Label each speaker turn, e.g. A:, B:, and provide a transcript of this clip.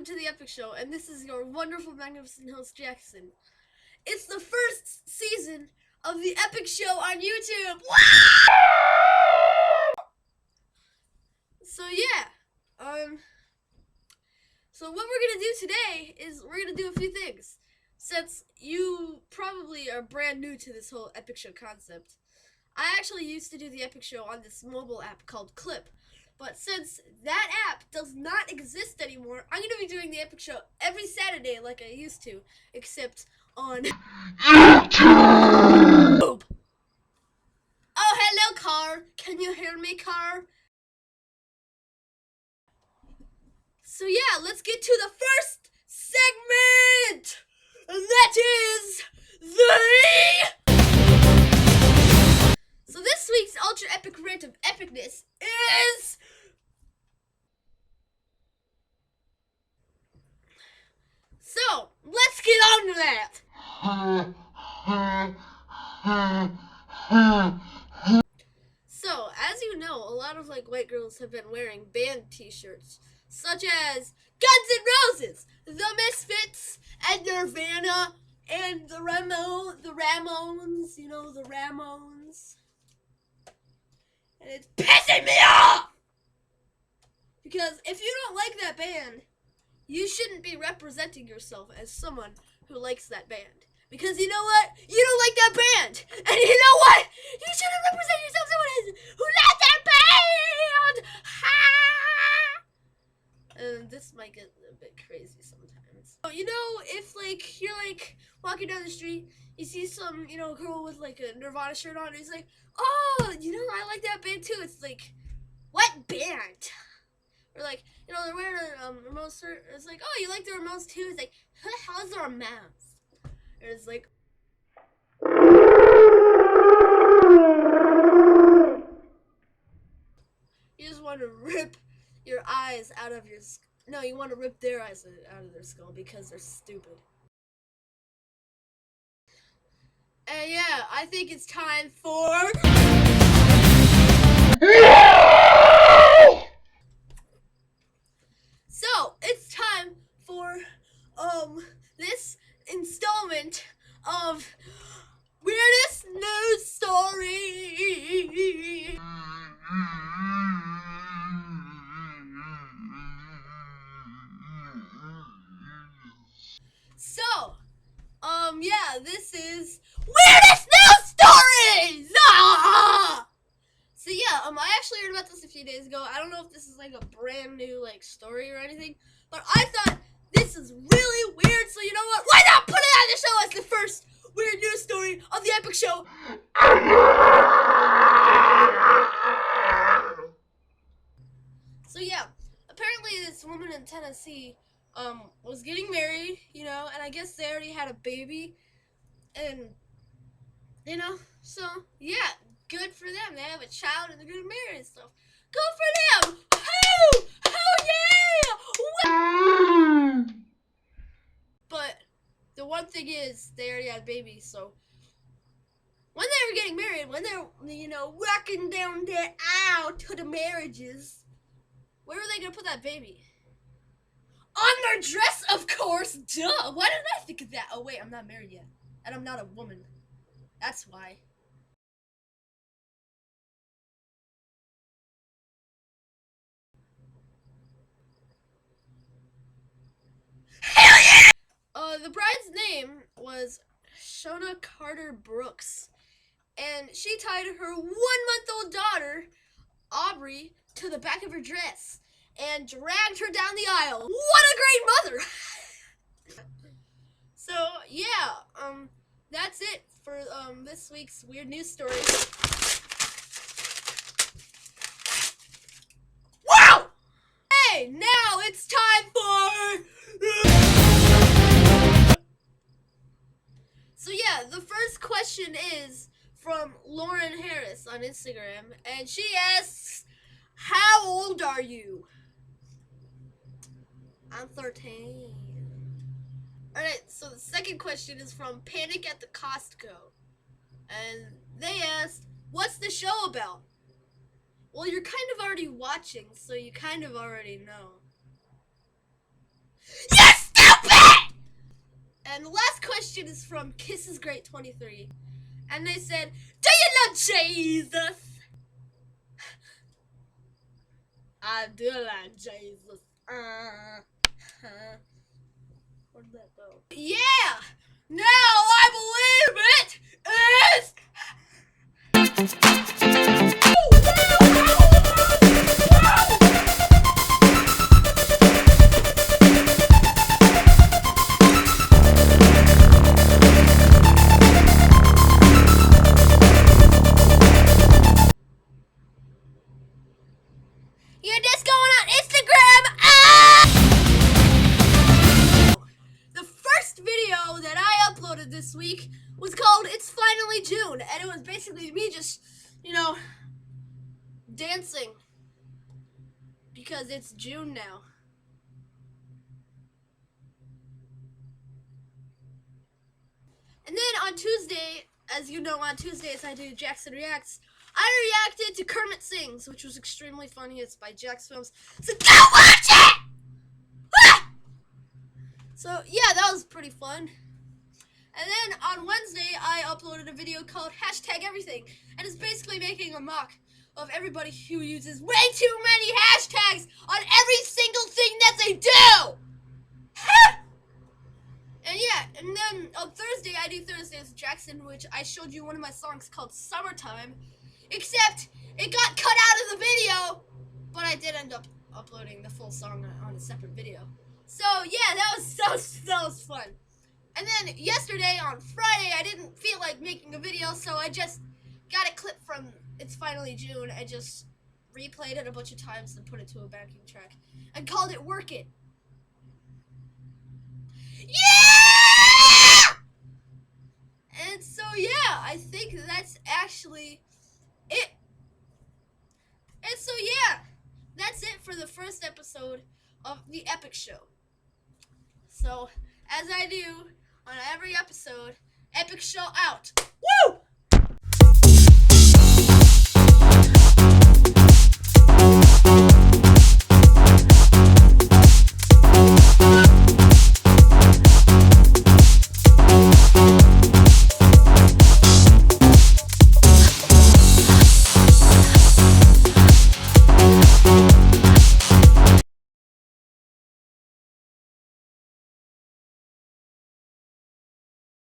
A: welcome to the Epic Show, and this is your wonderful, magnificent host, Jackson. It's the first season of the Epic Show on YouTube. So so what we're gonna do today is we're gonna do a few things. Since you probably are brand new to this whole Epic Show concept, I actually used to do the Epic Show on this mobile app called Clip. But since that app does not exist anymore, I'm going to be doing the Epic Show every Saturday like I used to, except on YouTube. Oh, hello, car. Can you hear me, car? So yeah, let's get to the first segment! And that is So this week's ultra epic rant of epicness is... So, let's get on to that! So, as you know, a lot of white girls have been wearing band t-shirts, such as Guns N' Roses, The Misfits, and Nirvana, and the Ramones, you know, the Ramones. And it's pissing me off! Because if you don't like that band, you shouldn't be representing yourself as someone who likes that band. Because you know what? You don't like that band! And you know what? You shouldn't represent yourself as someone who likes that band! Ha! And this might get a bit crazy sometimes. So, you know, if you're walking down the street, you see some, girl with a Nirvana shirt on, and he's like, oh, I like that band too. It's like, what band? Or they're wearing a Ramones shirt. It's like, oh, you like the Ramones too? It's like, how's the Ramones? And it's like, you just want to rip your eyes out of your no, you want to rip their eyes out of their skull because they're stupid. And yeah, I think it's time for... So, it's time for, this installment of Weirdest News Story. So, yeah, this is Weirdest News Stories! Ah! So yeah, I actually heard about this a few days ago. I don't know if this is a brand new story or anything, but I thought this is really weird, so you know what? Why not put it on the show as the first weird news story of the Epic Show? So yeah, apparently this woman in Tennessee was getting married, and I guess they already had a baby, and so yeah, good for them. They have a child and they're getting married and stuff. Good for them! Oh yeah! But the one thing is, they already had a baby, so when they were getting married, when they're, walking down that aisle to the marriages, where are they gonna put that baby? On their dress, of course! Duh! Why didn't I think of that? Oh wait, I'm not married yet. And I'm not a woman. That's why. Hell yeah! The bride's name was Shona Carter Brooks, and she tied her 1-month-old daughter, Aubrey, to the back of her dress and dragged her down the aisle. What a great mother! So yeah, that's it for this week's weird news story. Wow! Hey, now it's time for... So yeah, the first question is from Lauren Harris on Instagram, and she asks, how old are you? I'm 13. Alright, so the second question is from Panic at the Costco, and they asked, what's the show about? Well, you're kind of already watching, so you kind of already know. You stupid! And the last question is from Kisses Great 23. And they said, do you love Jesus? I do like Jesus. Where did that go? Yeah! Now I believe it is. You're just going on Instagram. The first video that I uploaded this week was called It's Finally June. And it was basically me just, dancing. Because it's June now. And then on Tuesday, as you know, on Tuesdays I do Jackson Reacts. I reacted to Kermit Sings, which was extremely funny. It's by Jax Films. So go watch it! Ah! So yeah, that was pretty fun. And then on Wednesday, I uploaded a video called #Everything. And it's basically making a mock of everybody who uses way too many hashtags on every single thing that they do! And yeah, and then on Thursday, I do Thursdays with Jackson, which I showed you one of my songs called Summertime. Except, it got cut out of the video, but I did end up uploading the full song on a separate video. So yeah, that was fun. And then yesterday, on Friday, I didn't feel like making a video, so I just got a clip from It's Finally June and just replayed it a bunch of times and put it to a backing track and called it Work It. Yeah! And so yeah, I think that's actually it. And so yeah, that's it for the first episode of The Epic Show. So, as I do on every episode, Epic Show out. Woo!